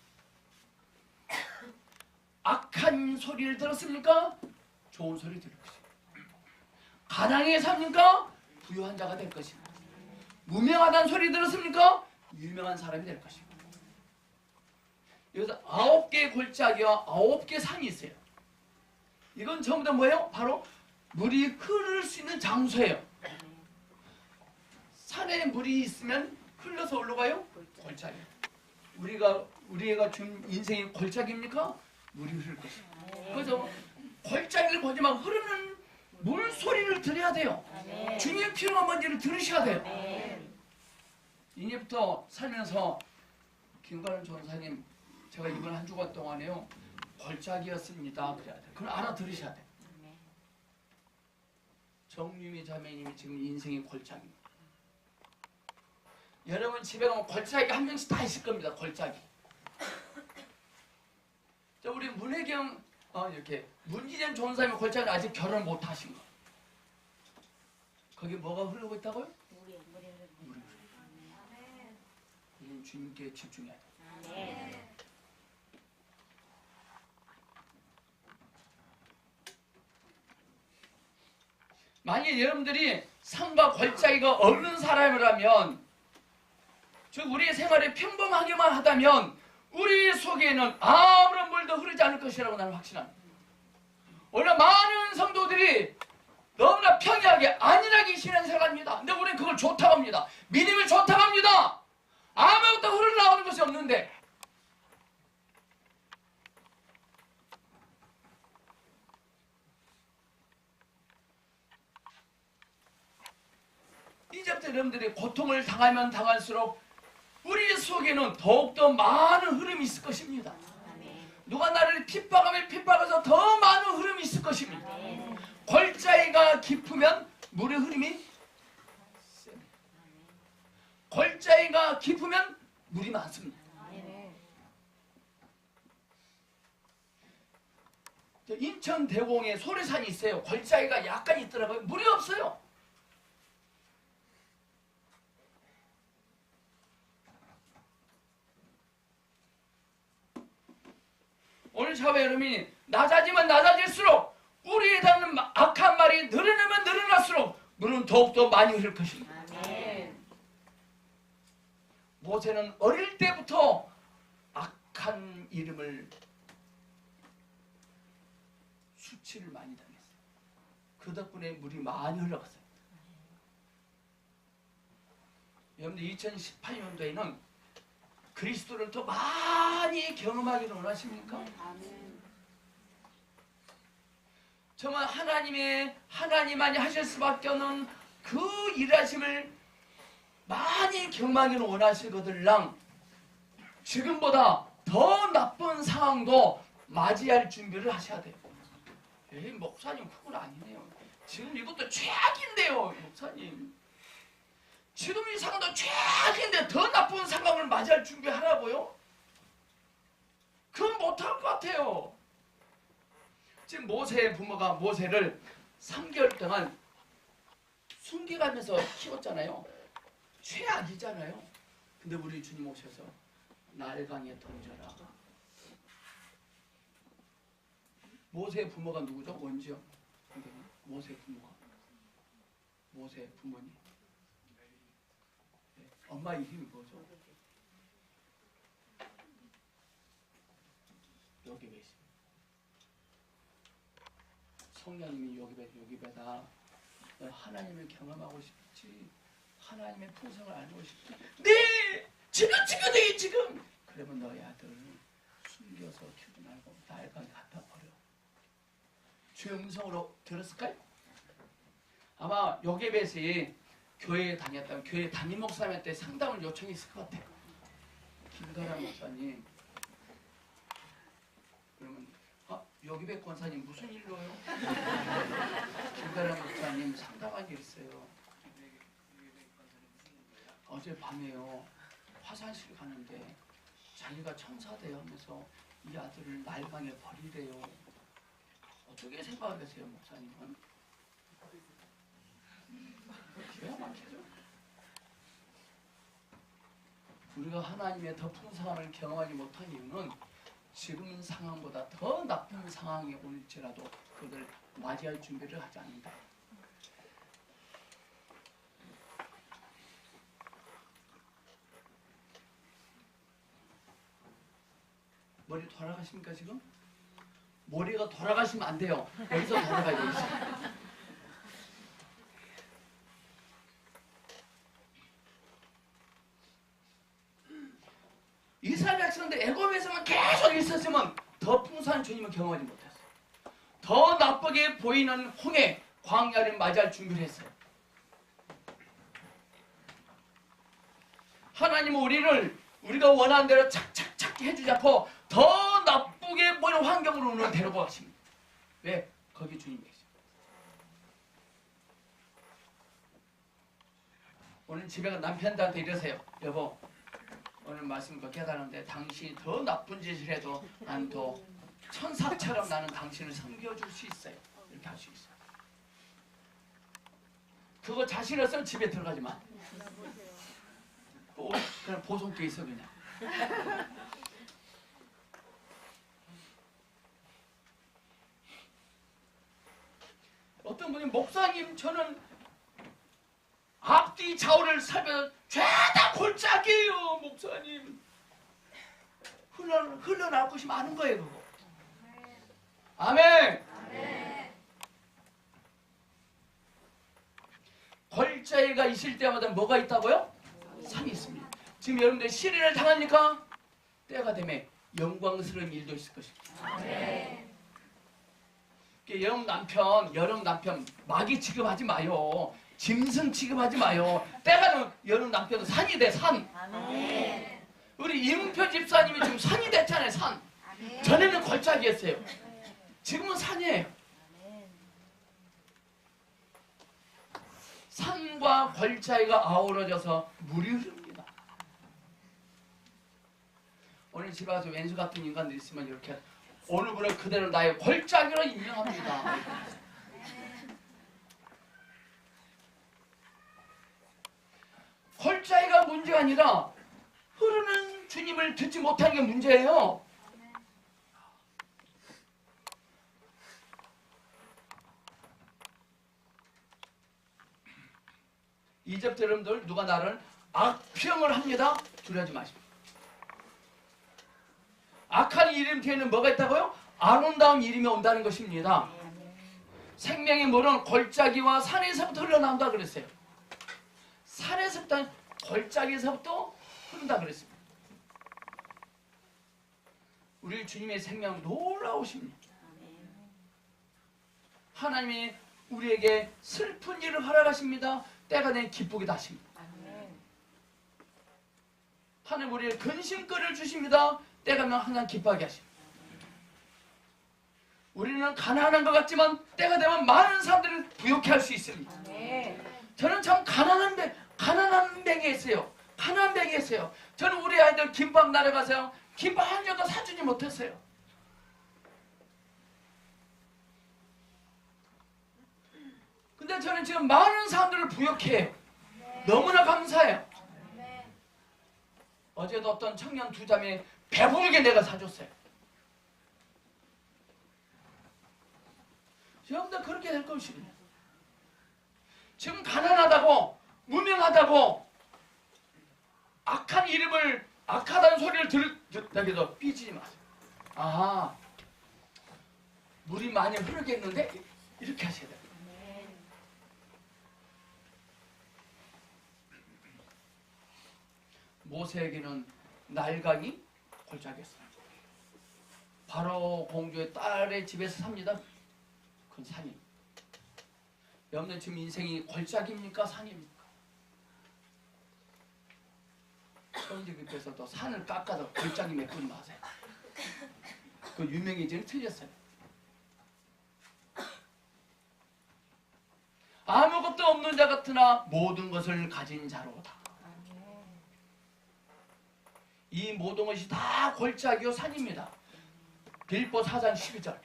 악한 소리를 들었습니까? 좋은 소리 들을 것입니다. 가난하게 삽니까? 부유한 자가 될 것입니다. 무명하다는 소리 들었습니까? 유명한 사람이 될 것입니다. 여기서 9개의 골짜기와 9개의 산이 있어요. 이건 전부 다 뭐예요? 바로 물이 흐를 수 있는 장소예요. 산에 물이 있으면 흘러서 올라가요? 골짜기. 우리가 준 인생이 골짜기입니까? 물이 흐를 것입니다. 그래서 골짜기를 보지만 흐르는 물 소리를 들어야 돼요. 주님의 필요가 뭔지를 들으셔야 돼요. 이제부터 살면서 김관원 전사님 제가 이번 한 주간 동안에요 골짜기였습니다 그래야 돼요. 그걸 알아들으셔야 돼요. 정유미 자매님이 지금 인생의 골짜기입니다. 여러분 집에 가면 골짜기가 한 명씩 다 있을 겁니다. 골짜기. 자, 우리 문혜경 이렇게 문기전 전사님의 골짜기는 아직 결혼 못 하신 거. 거기 뭐가 흐르고 있다고요? 물이 흐르고 있어요. 주님께 집중해야 돼요. 만약 여러분들이 산과 골짜기가 없는 사람이라면 즉 우리의 생활이 평범하기만 하다면 우리 속에는 아무런 물도 흐르지 않을 것이라고 나는 확신합니다. 오늘 많은 성도들이 너무나 평이하게 안일하게 신앙생활합니다. 근데 우리는 그걸 좋다고 합니다. 믿음을 좋다고 합니다. 아무것도 흘러나오는 것이 수 없는데 이제부터 여러분들이 고통을 당하면 당할수록 우리 속에는 더욱더 많은 흐름이 있을 것입니다. 누가 나를 핍박하면 핍박해서 더 많은 흐름이 있을 것입니다. 골짜기가 깊으면 물의 흐름이 셉니다. 골짜기가 깊으면 물이 많습니다. 인천 대공에 소래산이 있어요. 골짜기가 약간 있더라고요. 물이 없어요. 오늘 사회 여러분이 낮아지면 낮아질수록 우리에 닿는 악한 말이 늘어나면 늘어날수록 물은 더욱더 많이 흐를 것입니다. 모세는 어릴 때부터 악한 이름을 수치를 많이 당했어요. 그 덕분에 물이 많이 흘러갔어요. 여러분들 2018년도에는 그리스도를 더 많이 경험하기를 원하십니까? 정말 하나님만이 하실 수밖에 없는 그 일하심을 많이 경험하기를 원하시거들랑 지금보다 더 나쁜 상황도 맞이할 준비를 하셔야 돼요. 에이, 목사님 그건 아니네요. 지금 이것도 최악인데요, 목사님. 지금 이 상황도 최악인데 더 나쁜 상황을 맞이할 준비하라고요? 그건 못할 것 같아요. 지금 모세의 부모가 모세를 3개월 동안 숨겨가면서 키웠잖아요. 최악이잖아요. 근데 우리 주님 오셔서 날강에 던져라. 모세의 부모가 누구죠? 원지요? 모세의 부모가. 모세의 부모님. 엄마 이름이 뭐죠? 요기벳이. 성령님이 요기벳아, 너 하나님을 경험하고 싶지? 하나님의 풍성을 알고 싶지? 네! 지금! 그러면 너희 아들 숨겨서 키우지 말고 날강에 갖다 버려. 주의 음성으로 들었을까요? 아마 요기벳이 교회에 다녔다면 교회 담임 목사님한테 상담을 요청했을 것 같아요. 김가람 목사님, 그러면 요기벳 권사님 무슨 일로요? 김가람 목사님 상담한 게 있어요. 어젯밤에요 화장실 가는데 자기가 천사돼요 하면서 이 아들을 날강에 버리래요. 어떻게 생각하세요, 목사님은? 기가 막히죠? 우리가 하나님의 더 풍성함을 경험하지 못한 이유는 지금 상황보다 더 나쁜 상황이 올지라도 그들을 맞이할 준비를 하지 않는다. 머리 돌아가십니까 지금? 머리가 돌아가시면 안 돼요. 여기서 돌아가야 돼요. 이스라엘 백성들 애굽에서만 계속 있었으면 더 풍성한 주님을 경험하지 못했어요. 더 나쁘게 보이는 홍해, 광야를 맞이할 준비를 했어요. 하나님은 우리가 원하는 대로 착착착 해주지 않고 더 나쁘게 보이는 환경으로 우리를 데려고 가십니다. 왜? 거기 주님이 계십니다. 오늘 집에 가 남편들한테 이러세요. 여보, 오늘 말씀 그렇게 해달라는데 당신이 더 나쁜 짓을 해도 난 더 천사처럼 나는 당신을 섬겨줄 수 있어요. 이렇게 할 수 있어요. 그거 자신 없으면 집에 들어가지 마. 그냥 보송돼 있어 그냥. 어떤 분이 목사님 저는 앞뒤 좌우를 살펴서 죄다 골짜기예요 목사님. 흘러나올 것이 많은 거예요 그거. 아멘. 골짜기가 있을 때마다 뭐가 있다고요? 산이 있습니다. 지금 여러분들 시련을 당합니까? 때가 되면 영광스러운 일도 있을 것입니다. 아멘. 여름 남편 마귀 취급하지 마요. 짐승 취급하지 마요. 때가 되면 여름 남편은 산이 돼, 산. 아멘. 우리 이문표 집사님이 지금 산이 됐잖아요, 산. 전에는 걸작이었어요. 지금은 산이에요. 산과 걸작이가 아우러져서 물이 흐릅니다. 오늘 집에 가서 왼수 같은 인간들 있으면 이렇게 오늘부로 그대로 나의 걸작이라 인정합니다. 걸작이가 문제가 아니라 흐르는 주님을 듣지 못하는 게 문제예요. 이집트 여러분들 누가 나를 악평을 합니다. 두려워하지 마십시오. 악한 이름 뒤에는 뭐가 있다고요? 아름다운 이름이 온다는 것입니다. 생명의 물은 골짜기와 산에서부터 흘러나온다 그랬어요. 산에서부터 골짜기에서부터 흐른다 그랬습니다. 우리 주님의 생명 놀라우십니다. 하나님이 우리에게 슬픈 일을 허락하십니다. 때가 되면 기쁘게 하십니다. 하나님 우리에게 근심거리를 주십니다. 때가 되면 항상 기뻐하게 하십니다. 우리는 가난한 것 같지만 때가 되면 많은 사람들을 부욕해 할 수 있습니다. 저는 참 가난한 뱅이 했어요. 가난한 뱅이 했어요. 저는 우리 아이들 김밥 날아가서요. 김밥 한 점도 사주지 못했어요. 근데 저는 지금 많은 사람들을 부욕해요. 너무나 감사해요. 어제도 어떤 청년 두 자매 배부르게 내가 사줬어요. 여러분들 그렇게 될 것입니다. 지금 가난하다고 무명하다고 악한 이름을 악하다는 소리를 듣다고 해도 삐지지 마세요. 아 물이 많이 흐르겠는데 이렇게 하셔야 돼요. 모세에게는 날강이 골짜기였어요. 바로 공주의 딸의 집에서 삽니다. 그건 산이. 여러분들 지금 인생이 골짜기입니까? 산입니까? 성지급에서 또 산을 깎아서 골짜기 메꾸지 마세요. 그 유명해지는 틀렸어요. 아무것도 없는 자 같으나 모든 것을 가진 자로다. 이 모든 것이 다 골짜기요 산입니다. 빌보 4장 12절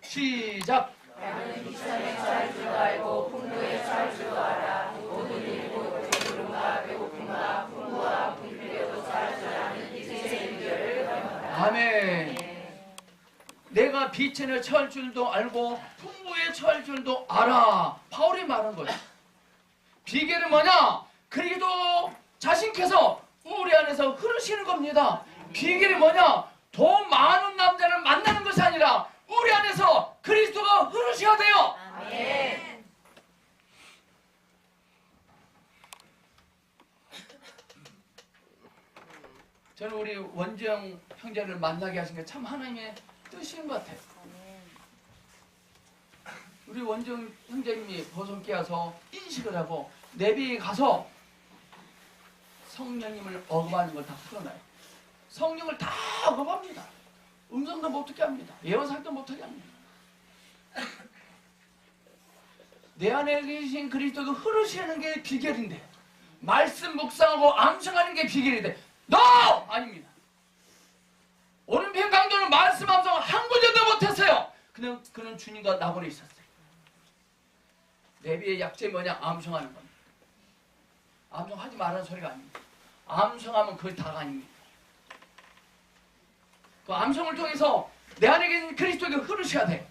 시작. 나는 비천에 처할 줄도 알고 풍부에 처할 줄도 알아. 모든 일고 배부름과 배고픔과 풍부와 불필요도 처할 줄 아는 빛의 비결을 배워라. 아멘. 내가 비천에 처할 줄도 알고 풍부에 처할 줄도 알아. 바울이 말한 거예요. 비결은 뭐냐? 그리스도 자신께서 우리 안에서 흐르시는 겁니다. 비결이 뭐냐? 더 많은 남자를 만나는 것이 아니라 우리 안에서 그리스도가 흐르셔야 돼요. 아멘. 저는 우리 원정 형제를 만나게 하신 게 참 하나님의 뜻인 것 같아요. 우리 원정 형제님이 보성께 와서 인식을 하고 내비에 가서 성령님을 억압하는 걸 다 풀어놔요. 성령을 다 억압합니다. 음성도 못하게 합니다. 예언사도 못하게 합니다. 내 안에 계신 그리스도가 흐르시는 게 비결인데 말씀 묵상하고 암송하는 게 비결인데 NO! 아닙니다. 오른편 강도는 말씀 암송 한 구절도 못했어요. 그는 주님과 나고는 있었어요. 내비의 약점이 뭐냐? 암송하는 겁니다. 암송하지 말라는 소리가 아닙니다. 암송하면 그게 다가 아닙니다. 그 암송을 통해서 내 안에 계신 그리스도가 흐르셔야 돼.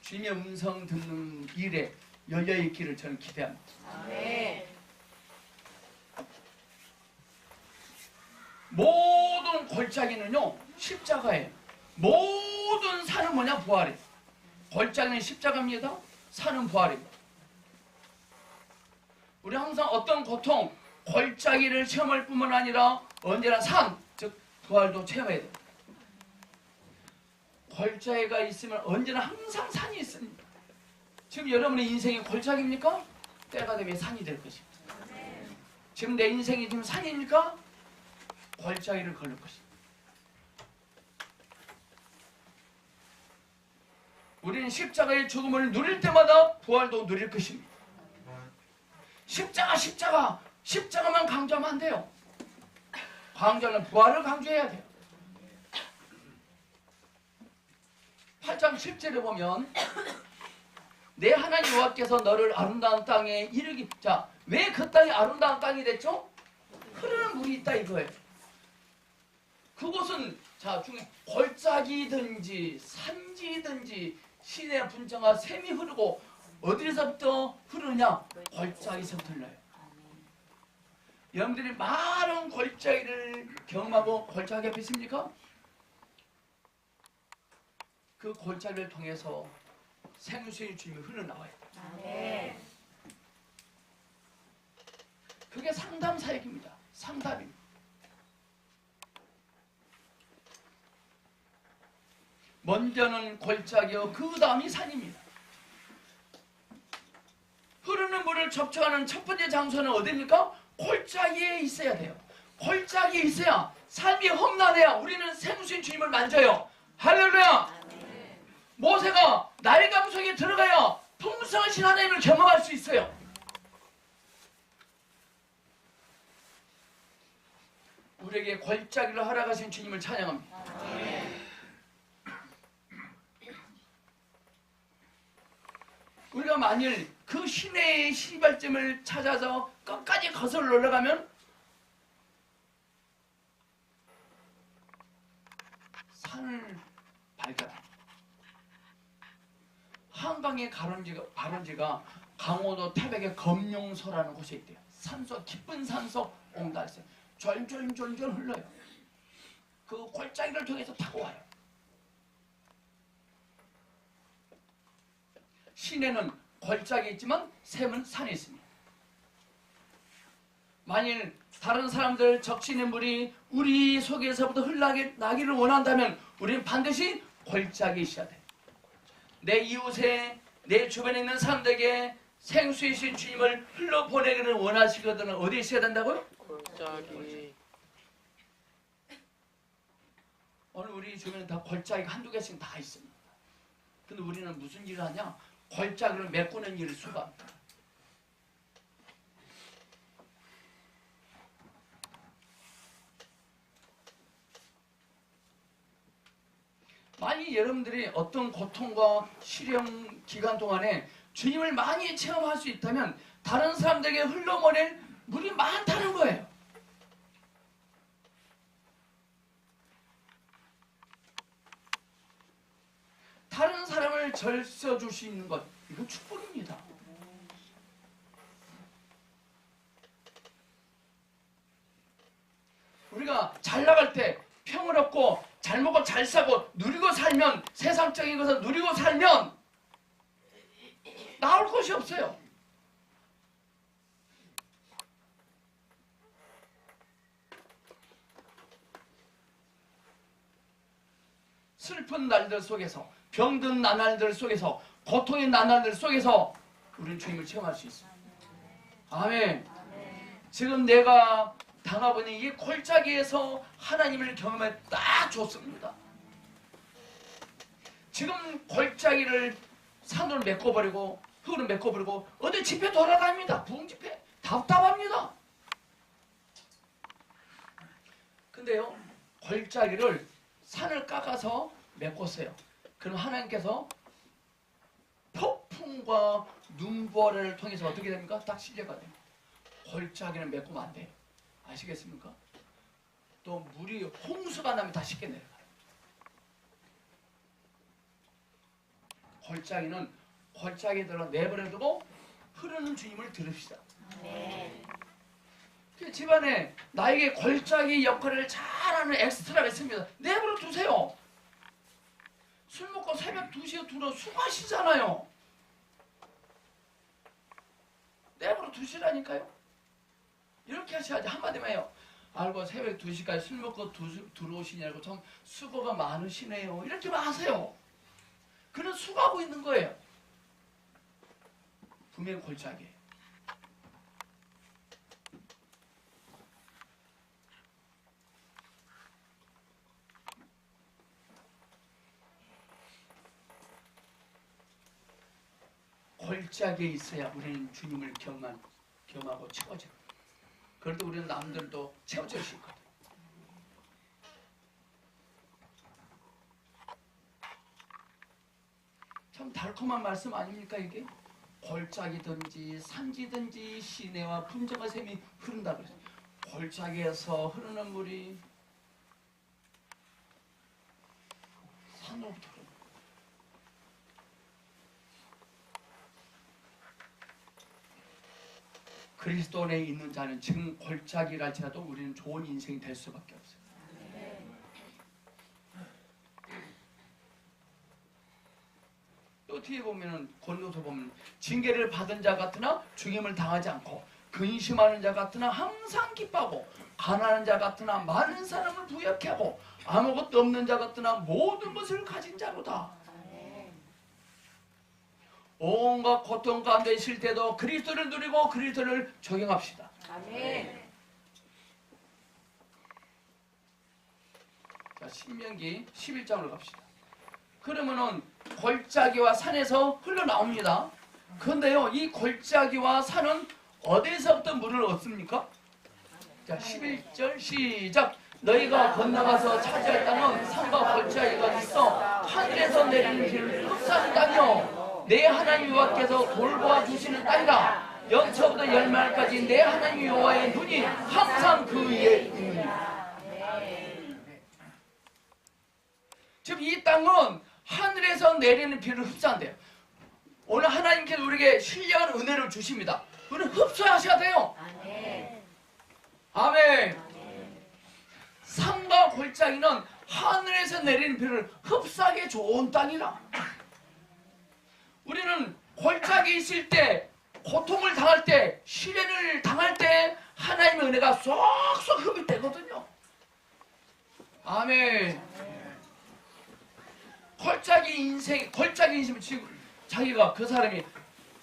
주님의 음성 듣는 일에 열려있기를 저는 기대합니다. 아멘. 모든 골짜기는요 십자가예요. 모든 산은 뭐냐? 부활이에요. 골짜기는 십자가입니다. 산은 부활입니다. 우리 항상 어떤 고통, 골짜기를 체험할 뿐만 아니라 언제나 산, 즉 부활도 체험해야 돼요. 골짜기가 있으면 언제나 항상 산이 있습니다. 지금 여러분의 인생이 골짜기입니까? 때가 되면 산이 될 것입니다. 지금 내 인생이 지금 산입니까? 골짜기를 걸을 것입니다. 우리는 십자가의 죽음을 누릴 때마다 부활도 누릴 것입니다. 십자가만 강조하면 안 돼요. 강조하는 부활을 강조해야 돼요. 8장 10절에 보면 내 하나님 여호와께서 너를 아름다운 땅에 이르기. 자, 왜 그 땅이 아름다운 땅이 됐죠? 흐르는 물이 있다 이거예요. 그곳은 자 중에 골짜기든지 산지든지 시내 분정과 샘이 흐르고 어디서부터 흐르냐? 골짜기서부터 흘러요. 여러분들이 많은 골짜기를 경험하고 골짜기 앞에 있습니까? 그 골짜기를 통해서 생수의 주님이 흘러나와요. 아멘. 그게 상담 사역입니다. 상담입니다. 먼저는 골짜기요 그 다음이 산입니다. 흐르는 물을 접촉하는 첫 번째 장소는 어디입니까? 골짜기에 있어야 돼요. 골짜기에 있어야 삶이 험난해야 우리는 생수의 주님을 만져요. 할렐루야. 모세가 나일강 속에 들어가야 풍성하신 하나님을 경험할 수 있어요. 우리에게 골짜기를 허락하신 주님을 찬양합니다. 우리가 만일 그 시내의 시발점을 찾아서 끝까지 거슬러 올라가면 산을 발견합니다. 한강의 발원지가 강원도 태백의 검룡소라는 곳에 있대요. 산속 깊은 산속 옹달새 졸졸졸졸 흘러요. 그 골짜기를 통해서 타고 와요. 시내는 골짜기 있지만 샘은 산에 있습니다. 만일 다른 사람들 적신의 물이 우리 속에서부터 흘러나기를 원한다면 우리는 반드시 골짜기에 있어야 돼요. 내 이웃에 내 주변에 있는 사람들에게 생수이신 주님을 흘러보내기를 원하시거든 어디에 있어야 된다고요? 골짜기. 오늘 우리 주변에 다 골짜기가 한두 개씩 다 있습니다. 근데 우리는 무슨 일을 하냐? 골짜기를 메꾸는 일을 수고합니다. 만약 여러분들이 어떤 고통과 시련 기간 동안에 주님을 많이 체험할 수 있다면 다른 사람들에게 흘러보낼 물이 많다는 거예요. 다른 사람을 절세줄 수 있는 것, 이건 축복입니다. 우리가 잘 나갈 때 평화롭고 잘 먹고 잘 사고 누리고 살면 세상적인 것을 누리고 살면 나올 것이 없어요. 슬픈 날들 속에서 병든 나날들 속에서 고통의 나날들 속에서 우리는 주님을 체험할 수 있습니다. 아멘. 지금 내가 당하고 있는 이 골짜기에서 하나님을 경험해 딱 좋습니다. 지금 골짜기를 산으로 메꿔버리고 흙으로 메꿔버리고 어디 집회 돌아다닙니다. 부흥집회 답답합니다. 근데요 골짜기를 산을 깎아서 메꿨어요. 그럼 하나님께서 폭풍과 눈보라를 통해서 어떻게 됩니까? 딱 실려가 됩니다. 골짜기는 메꾸면 안 돼요. 아시겠습니까? 또 물이 홍수가 나면 다 쉽게 내려가요. 골짜기는 골짜기에 들어 내버려두고 흐르는 주님을 들읍시다. 그 집안에 나에게 골짜기 역할을 잘하는 엑스트라가 있습니다. 내버려 두세요. 술 먹고 새벽 2시에 들어 수고하시잖아요. 내버려 두시라니까요. 이렇게 하셔야지. 한마디만 해요. 알고 새벽 2시까지 술 먹고 들어오시냐고 참 수고가 많으시네요. 이렇게 하세요. 그는 수고하고 있는 거예요. 분명히 골짜기예요. 골짜기에 있어야 우리는 주님을 경하고 채워져요. 그럴 때 우리는 남들도 채워줄 수 있거든. 참 달콤한 말씀 아닙니까 이게? 골짜기든지 산지든지 시내와 분정한 샘이 흐른다 그랬어요. 골짜기에서 흐르는 물이 산으로부터 흐르는 그리스도 안에 있는 자는 지금 골짜기랄지라도 우리는 좋은 인생이 될 수밖에 없어요. 또 뒤에 보면은 권도서 보면 징계를 받은 자 같으나 죽임을 당하지 않고 근심하는 자 같으나 항상 기뻐하고 가난한 자 같으나 많은 사람을 부유하게 하고 아무것도 없는 자 같으나 모든 것을 가진 자로다. 온갖 고통 가운데 있을 때도 그리스도를 누리고 그리스도를 적용합시다. 아멘. 자, 신명기 11장으로 갑시다. 그러면은 골짜기와 산에서 흘러나옵니다. 그런데요, 이 골짜기와 산은 어디서부터 물을 얻습니까? 자, 11절 시작. 너희가 건너가서 차지할 땅은 산과 골짜기가 있어 하늘에서 내리는 비를 흡수하는 땅이요 내 하나님 여호와께서 돌보아 주시는 땅이라. 연초부터 열말까지 내 하나님 여호와의 눈이 항상 그 위에 있느니라. 즉 이 땅은 하늘에서 내리는 비를 흡수한대요. 오늘 하나님께서 우리에게 신령한 은혜를 주십니다. 우리는 흡수하셔야 돼요. 아멘. 산과 골짜기는 하늘에서 내리는 비를 흡수하기 좋은 땅이라. 우리는 골짜기 있을 때, 고통을 당할 때, 시련을 당할 때 하나님의 은혜가 쏙쏙 흡입되거든요. 아멘. 골짜기 인생 지금 자기가 그 사람이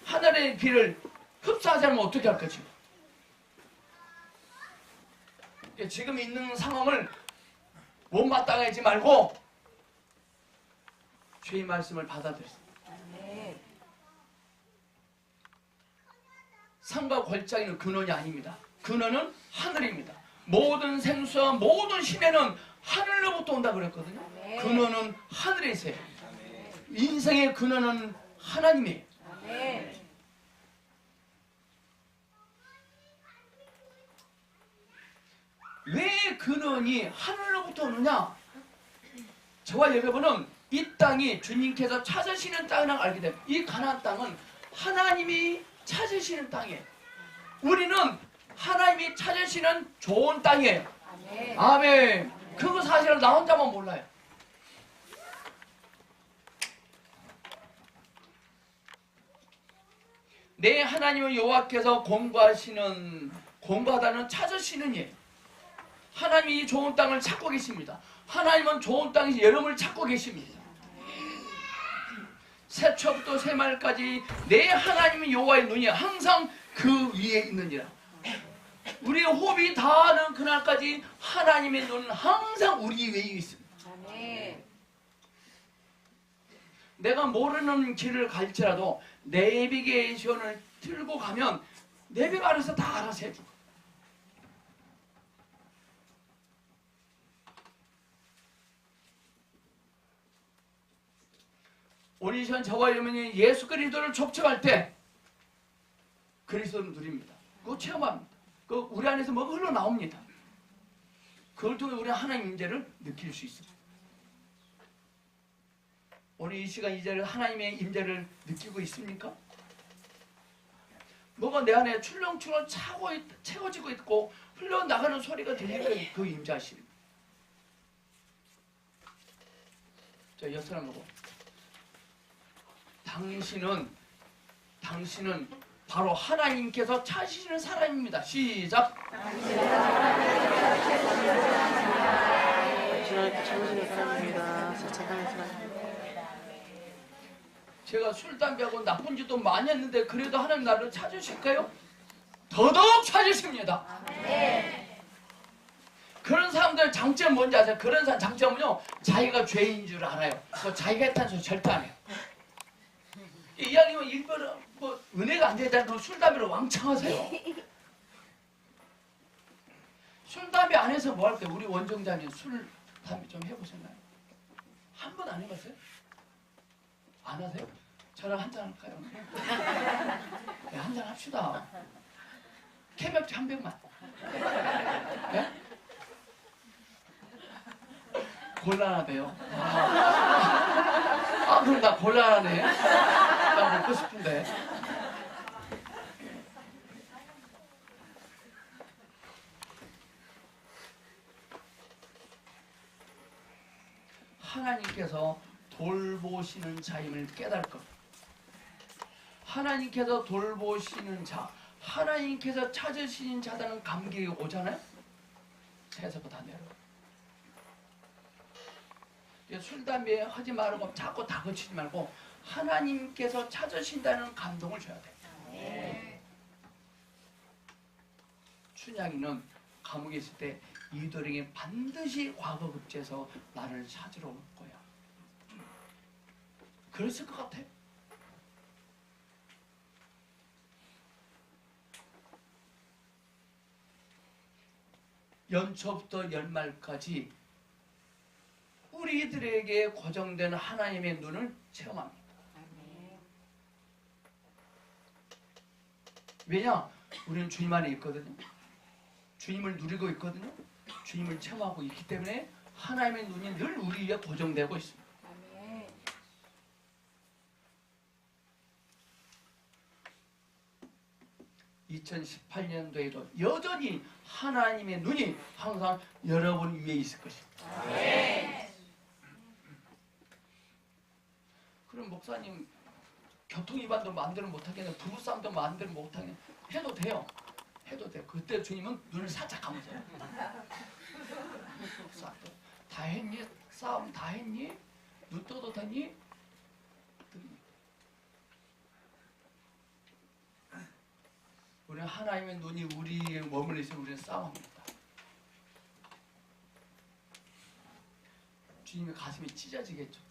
하늘의 비를 흡수하지 않으면 어떻게 할 거지? 지금 있는 상황을 못마땅하지 말고 주의 말씀을 받아들였습니다. 산과 골짜기는 근원이 아닙니다. 근원은 하늘입니다. 모든 생수와 모든 심해는 하늘로부터 온다 그랬거든요. 근원은 하늘에 있어요. 인생의 근원은 하나님이에요. 왜 근원이 하늘로부터 오느냐? 저와 여러분은 이 땅이 주님께서 찾으시는 땅이라는 걸 알게 됩니다. 이 가나안 땅은 하나님이 찾으시는 땅이에요. 우리는 하나님이 찾으시는 좋은 땅이에요. 아멘. 그거 사실은 나 혼자만 몰라요. 내 하나님은 여호와께서 공부하다는 찾으시는 일. 하나님이 좋은 땅을 찾고 계십니다. 하나님은 좋은 땅에서 여러분을 찾고 계십니다. 새초부터 새말까지 내 하나님은 여호와의 눈이 항상 그 위에 있느니라. 우리의 호흡이 닿는 그날까지 하나님의 눈은 항상 우리 위에 있습니다. 내가 모르는 길을 갈지라도 내비게이션을 들고 가면 내비가 알아서 다 알아서 해주고. 우리 전 저와 여러분이 예수 그리스도를 접촉할 때 그리스도를 누립니다. 그거 체험합니다. 그 우리 안에서 뭐가 흘러나옵니다. 그걸 통해 우리 하나님 임재를 느낄 수 있습니다. 오늘 이 시간 이 자리에 하나님의 임재를 느끼고 있습니까? 뭐가 내 안에 출렁출렁 채워지고 있고 흘러나가는 소리가 들리는 그 임재하심. 자, 옆사람 보고 당신은 바로 하나님께서 찾으시는 사람입니다. 시작. 주님께 찾으시는 사람입니다. 사랑하는 사람. 제가 술, 담배하고 나쁜 짓도 많이 했는데 그래도 하나님 나를 찾으실까요? 더더욱 찾으십니다. 그런 사람들 장점 뭔지 아세요? 그런 사람 장점은요, 자기가 죄인 줄 알아요. 자기가 했다는 소리 절대 안 해요. 이왕이면 일부러 은혜가 안 되잖아요. 술, 담배로 왕창 하세요. 술, 담배 안 해서 뭐 할까요? 우리 원정자님 술, 담배 좀 해보셨나요? 한 번 안 해봤어요? 안 하세요? 저랑 한잔 할까요? 네, 한잔 합시다. 캐맥주 한 병만. 네? 곤란하대요. 그럼 나 곤란하네. 나 먹고 싶은데. 하나님께서 돌보시는 자임을 깨달을 겁니다. 하나님께서 돌보시는 자, 하나님께서 찾으시는 자다는 감격이 오잖아요. 세상부터 다 내려. 술, 담배 하지 말고 자꾸 다그치지 말고 하나님께서 찾으신다는 감동을 줘야 돼. 춘향이는 감옥에 있을 때 이도령이 반드시 과거 급제해서 나를 찾으러 올 거야. 그랬을 것 같아요. 연초부터 연말까지 우리들에게 고정된 하나님의 눈을 체험합니다. 왜냐? 우리는 주님 안에 있거든요. 주님을 누리고 있거든요. 주님을 체험하고 있기 때문에 하나님의 눈이 늘 우리 위에 고정되고 있습니다. 2018년도에도 여전히 하나님의 눈이 항상 여러분 위에 있을 것입니다. 그럼 목사님 교통위반도 마음대로 못하겠네, 부부싸움도 마음대로 못하겠네, 해도 돼요. 해도 돼. 그때 주님은 눈을 살짝 감으세요. 다 했니? 싸움 다 했니? 눈 떠도 되니? 우리는 하나님의 눈이 우리에 머물러 있으면 우리는 싸움합니다. 주님의 가슴이 찢어지겠죠.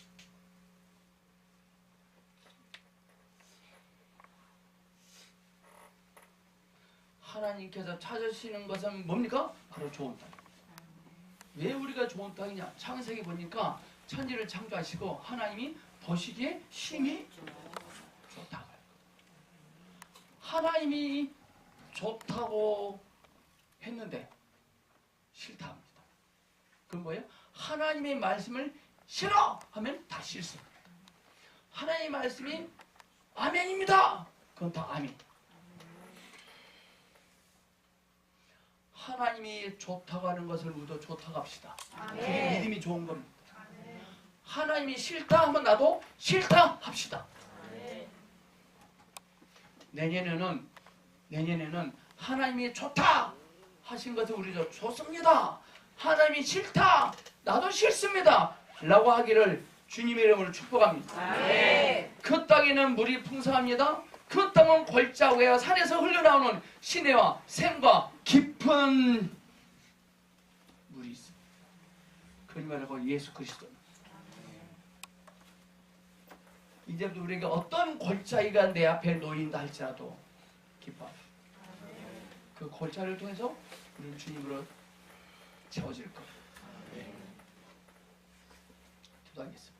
하나님께서 찾으시는 것은 뭡니까? 바로 좋은 땅. 왜 우리가 좋은 땅이냐? 창세기 보니까 천지를 창조하시고 하나님이 보시기에 심히 좋다고요. 하나님이 좋다고 했는데 싫다 합니다. 그건 뭐예요? 하나님의 말씀을 싫어 하면 다 싫습니다. 하나님의 말씀이 아멘입니다. 그건 다 아멘. 하나님이 좋다고 하는 것을 우리도 좋다고 합시다. 그게 믿음이 좋은 겁니다. 하나님이 싫다 하면 나도 싫다 합시다. 내년에는 하나님이 좋다 하신 것을 우리도 좋습니다. 하나님이 싫다 나도 싫습니다 라고 하기를 주님의 이름으로 축복합니다. 그 땅에는 물이 풍성합니다. 그 땅은 골짜기와 산에서 흘러나오는 시내와 샘과 깊은 물이 있습니다. 그리 말하고 예수 그리스도입니다. 이제부터 우리에게 어떤 골짜기가 내 앞에 놓인다 할지라도 기뻐합니다. 그 골짜기를 통해서 우리는 주님으로 채워질 겁니다. 기도하겠습니다.